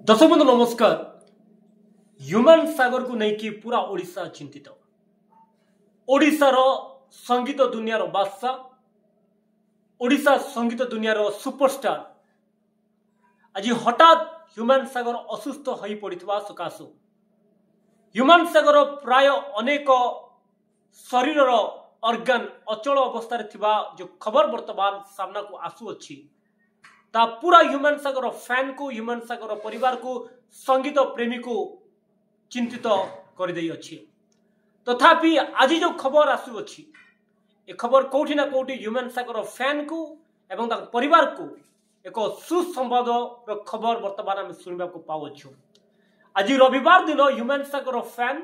दर्शक बंधु नमस्कार। ह्यूमन सागर को लेकिन पूरा ओडिशा चिंतित। ओडिशार संगीत दुनिया बादशाह, ओडिशा संगीत दुनिया सुपरस्टार आज हठात ह्यूमन सागर असुस्थ हो पड़ा सकाशु ह्यूमन सागर प्राय अनेक शरीर अर्गान अचल अवस्था जो खबर वर्तमान सामना को आसुअछि ता पूरा ह्यूमन सागर फैन को ह्यूमन सागर परिवार को संगीत प्रेमी को चिंतित कर दे अछि। तथापि आज जो खबर आसुअछि ए खबर कोठी ना कोठी ह्यूमन सागर फैन को एवं परिवार को एक सुसंवाद खबर वर्तमान आम शुणा पाछु। आज रविवार दिन ह्यूमन सागर फैन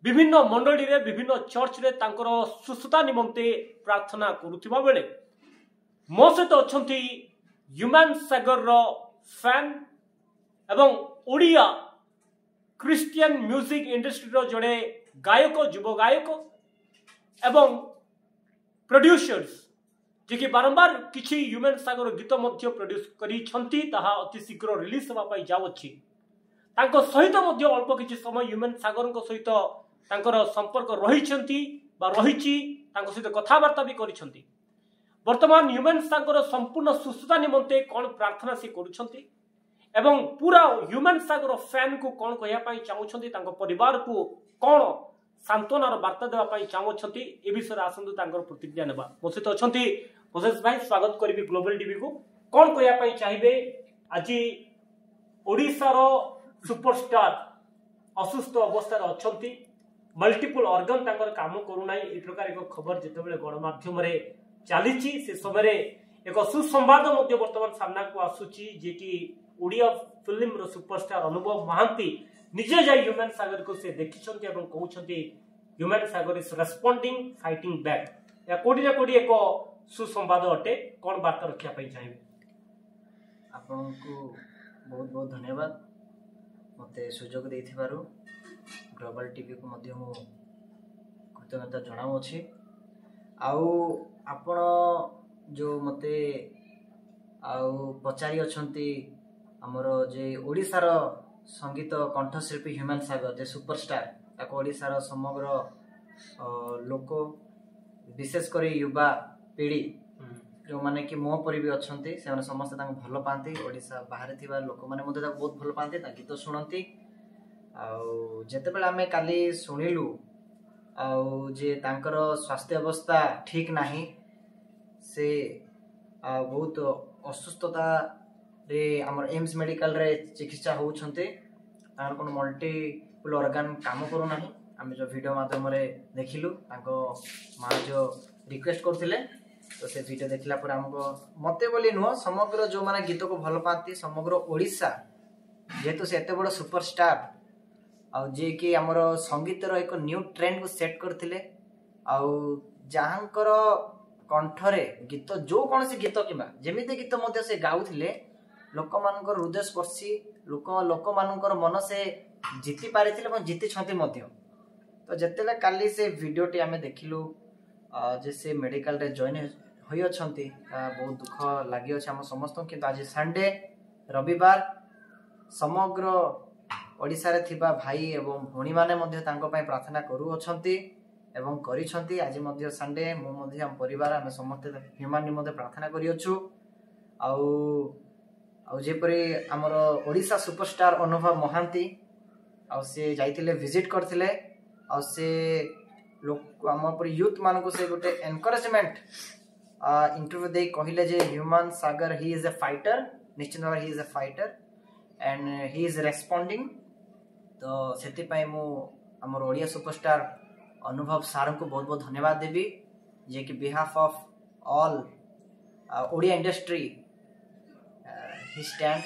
विभिन्न मंडली रे विभिन्न चर्च रे तांकर सुस्थता निमंते प्रार्थना करुथिबा बेले मो सहित अछंती ह्यूमन सागर रो फैन एवं ओडिया क्रिश्चियन म्यूजिक इंडस्ट्री रो जड़े गायक युव गायक एवं प्रोड्यूसर्स जे कि बारंबार किछि ह्यूमन सागर गीत मध्य प्रोड्यूस करी छंती ताहा अति शीघ्र रिलीज होबा पई जावछि। तांको सहित मध्य अल्प किछि समय ह्यूमन सागर को सहित तांकर संपर्क रहिछंती बा रहिछि, तांको सहित कथावार्ता भी करिछंती। वर्तमान ह्यूमन सागर संपूर्ण सुस्थता निमंते कौन प्रार्थना से करुछंती एवं पूरा ह्यूमन सागर फैन को कौन कहया पई चाहुछंती, तांको परिवार को कौन सांत्वनार वार्ता देवा पई चाहुछंती ए विषय आसंतु तांकर प्रतिक्रिया नेबा। मो सहित अछंती मोसेस भाई, स्वागत करिबी ग्लोबल टीवी को। कौन कहया पई चाहिबे आज ओडिसा रो सुपरस्टार असुस्थ अवस्था रे अछंती, मल्टीपल ऑर्गन तांकर काम करू नाही ए प्रकार एक खबर जेतेबेले गणमाध्यम रे चली से समय एक सुसंवाद वर्तमान सामना को आसुची जे कि ओडिया फिल्म रो सुपरस्टार अनुभव महांती निजे जाई ह्यूमन सागर को से देखिछंती एवं कहउछंती Humane Sagar is responding fighting back. या कोडी ना कोडी एक सुसंवाद अटे। कोन वार्ता रखिया पई चाहिबे? आपन को बहुत बहुत धन्यवाद मते सुजोग देथिबारु। ग्लोबल टीवी को मध्य मो कृतज्ञता जणाउ अछि। आउ आपण जो मते आउ पचारि अछंती हमरो जे ओडिसा रो संगीत कंठशिल्पी ह्यूमन सागर जे सुपरस्टार ताको ओडिसा रो समग्र लोक विशेष करी युवा पीढ़ी जो माने कि मो परि भी अछंती से समस्त ताको भलो पांती। ओडिसा बाहर थिबा लोक माने मते ताको बहुत भलो पांती, ता गीत सुनंती। आउ जेते बेला हमें काली सुनिलु आउ जे तांकर स्वास्थ्य अवस्था ठीक नाही, से बहुत असुस्थता रे हमर एम्स मेडिकल रे चिकित्सा होउछंते। तार कोन मल्टीपल ऑर्गन काम करू नाही। हम जो वीडियो माध्यम रे देखिलु तांको मां जो रिक्वेस्ट करथिले तो से वीडियो देखला पर हमको मते बोली नो समग्र जो माने गीत को भलो पांती समग्र ओडिसा जेतु से एते बड़ सुपरस्टार आउ जे कि हमर संगीत रो एक न्यू ट्रेंड को सेट करथिले आउ जहांकर कंठरे गीत जो कौन से गीत किबा जेमिते गीत मध्य से गाउथिले लोक मानकर हृदय स्पर्शी लोक मानकर मन से जीति पारिथिले और जीति छंती मध्य। तो जतेले काली से वीडियो टी हमें देखिलु जे से मेडिकल रे जॉइन होई अछंती बहुत दुख लागि अछि हम समस्त। किंतु आज संडे रविवार समग्र ओडिसा रे थिबा भाई एवं भणी माने मध्य तांको पय प्रार्थना करू अछंती एवं करिछंती। आज मध्य संडे मो मध्य हम परिवार हम समस्त ह्यूमन निमंते प्रार्थना करि अछु। आउ जे परे हमर ओडिसा सुपरस्टार अनुभव महांती आउ से जाइथिले विजिट करथिले आउ से लोक हमर पर यूथ मान को से गोटे एनकरेजमेंट इंटरव्यू दे कहिले जे Humane Sagar he is a fighter, निश्चित भाव he is a fighter and he is responding. तो सेति पय मो हमर ओडिया सुपरस्टार अनुभव सार को बहुत बहुत धन्यवाद देवी जे कि behalf of all Odia industry he stand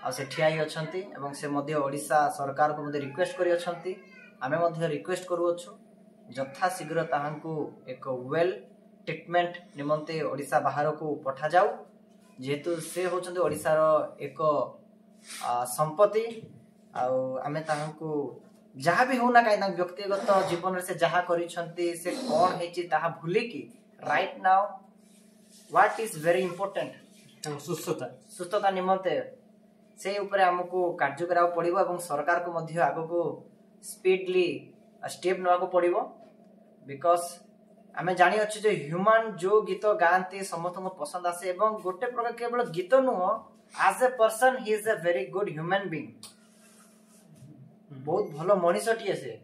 आ से ठियाई अछंती एवं से मध्य ओडिसा सरकार को मध्य रिक्वेस्ट करी अछंती। आमे मध्य रिक्वेस्ट करू अछु जथा शीघ्र ताहांकु एक वेल ट्रीटमेंट निमंते ओडिसा बाहर को पठा जाऊ, जेहेतु से होचंती ओडिसा रो एक संपत्ति। आउ आमे ताहांकु जहाँ भी होना कहीं व्यक्तिगत जीवन से जहाँ करिछंती से कौन हेची ताहा भूली कि right now what is very important सुस्थता निमंते से ऊपर आमको कार्य करा पड़ो और सरकार को मध्य आग को स्पीडली स्टेप ना पड़ो बिकॉज आम जानी अच्छे जो ह्यूमन जो गीत गाते समस्त को पसंद आसे और गोटे प्रकार केवल गीत नुह as a person he is a very good human being बहुत भल मनीषटीए से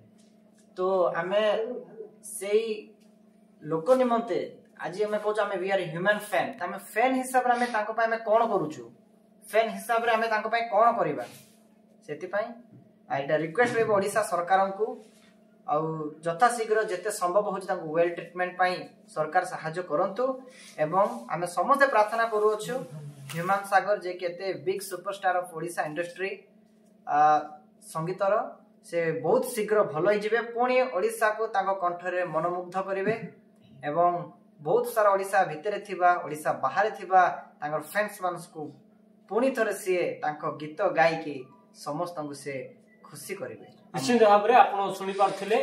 तो आम से लोक निमंते आज आम कहूँ आम वी आर ह्यूमन फैन आम फैन हिसाब से आम कौन करुचु फैन हिसाब से आम कौन करवा से रिक्वेस्ट रही ओडिशा सरकार को यथाशीघ्र जिते संभव हो वेल ट्रिटमेंट सरकार साहाय्य करंतु एवं आम समस्ते प्रार्थना करुछु ह्यूमन सागर जे के big superstar of Odisha industry संगीतर से बहुत शीघ्र भल हो पुणी ओडिशा को कंठरे मनमुग्ध करेंगे एवं बहुत सारा ओडिशा भितर थिबा ओडिशा बाहर थिबा फैंस मानस को पुणी थरे सी गीत गायकी समस्त को से खुशी करेंगे निश्चित भाव में आप शुणी पारे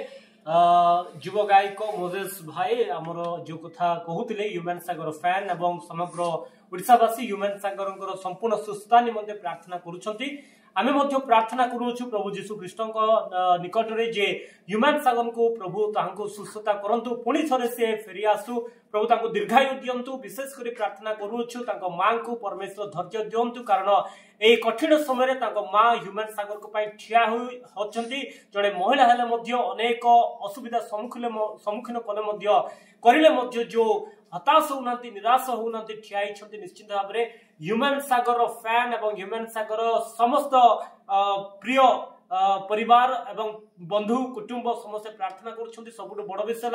युव गायक मोजेस भाई आमर जो कथा कहते ह्यूमन सागर फैन एवं समग्र ओडिशावासी ह्यूमन सागर संपूर्ण सुस्थता निमंते प्रार्थना करुछंती आमे मध्य प्रार्थना करूछु प्रभु जीशु कृष्ण निकट रे जे ह्यूमन सागर को प्रभु तांको सुस्थता करंतु पुणी थरे से फेरी आसु प्रभु तांको दीर्घायु दियंतु विशेष करी प्रार्थना करूछु तांको मां को परमेश्वर धैर्य दियंतु कारण ए कठिन समय तांको मां ह्यूमन सागर को पाई ठिया होचंती जड़े महिला हेले मध्य अनेक असुविधा सम्मुखीन कले मध्य करिले मध्य जो हताश होना निराश होना ठिया निश्चित भाव में ह्यूमन सागर फैन एवं ह्यूमन सागर समस्त प्रिय परिवार एवं बंधु कुटुंब समस्त प्रार्थना करुछंती सबुठ बड़ विषय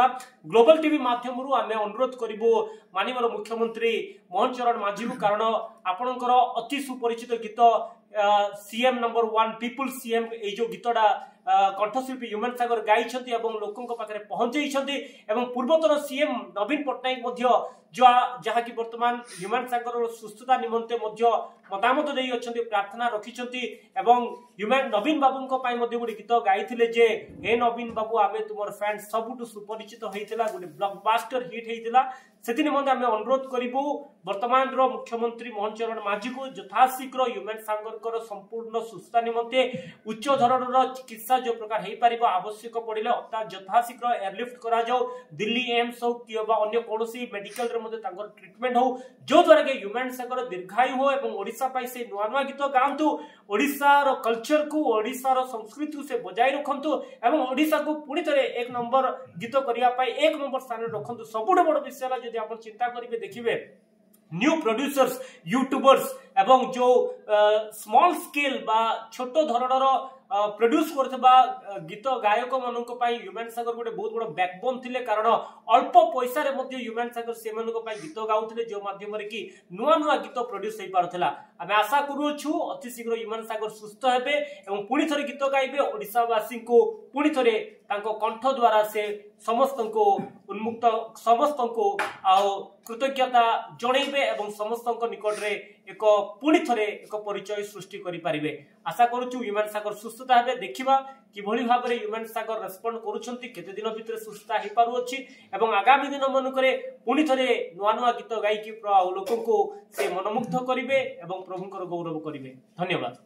ग्लोबल टीवी माध्यम आम अनुरोध करूँ माननीय मुख्यमंत्री मोहन चरण माझी कारण आपणकर अति सुपरिचित गीत सीएम नंबर 1 पीपुल सीएम ये जो गीतटा कंठशिल्पी ह्यूमन सागर गाई लोकों पाखे पहुंचाई पूर्वतन सीएम नवीन पट्टनायक जहाँ की वर्तमान ह्यूमन सागर सुस्थता निमंते मतामत दे प्रार्थना रखिंट ह्यूमन नवीन बाबू गोटे गीत गाई जे हे नवीन बाबू आम तुम फैन सबुठ सुपरिचित होता गोटे ब्लॉकबस्टर हिट होता से निमंते आम अनुरोध करूँ वर्तमान मुख्यमंत्री मोहन चरण माझी को यथाशीघ्र ह्यूमन सागर संपूर्ण सुस्थता निमंते उच्च धरणर चिकित्सा जो प्रकार हो पार आवश्यक पड़े अर्थात यथाशीघ्र एयरलिफ्ट करा दिल्ली एम्स हो कि अन्य कौन मेडिकल ट्रिटमेंट हो जो द्वारा कि ह्यूमन सागर दीर्घायु हो और ओडिशा से नुआ नुआ गीत गाँतु ओडिशार कल्चर को ओडिशार संस्कृति को से बजाय रखंतु एवं ओडिशा को पुणी थे एक नंबर गीत करने एक नंबर स्थान रखंतु सबुठ बड़ विषय जब आप चिंता करेंगे देखिए न्यू प्रोड्यूसर्स यूट्यूबर्स एवं जो स्मॉल स्केल बा छोट धरणर प्रोड्यूस करथबा गीत गायक मानक पई ह्यूमन सागर गोटे बहुत बड़ बैकबोन थिले कारण अल्प पैसा रे मध्ये ह्यूमन सागर से मानक पई गीत गाउथिले जो माध्यम रे कि नुआ नुआ गीत प्रोड्यूस होई पारथला आमे आशा करूछु अति शीघ्र ह्यूमन सागर सुस्थ हेबे एवं पुणी थरे गीत गाइबे ओडिसा वासी को पुणी थरे तांको कंठ द्वारा से समस्त को उन्मुक्त समस्त को कृतज्ञता जणैबे एवं समस्त निकट रे एक पुणी थरे एक परिचय सृष्टि करि पारिबे आशा करूछु ह्यूमन सागर सुस्थता हेबे देखिबा किभଳି भाबरे ह्यूमन सागर रेस्पोंड करूछंती केते दिन भितर सुस्थता हे पारु अछि एवं आगामी दिन मनकरे पुणी थरे नुआ नुआ गीत गाई कि लोकन को से मनमुग्ध करिवे एवं प्रभुकर गौरव करिवे धन्यवाद।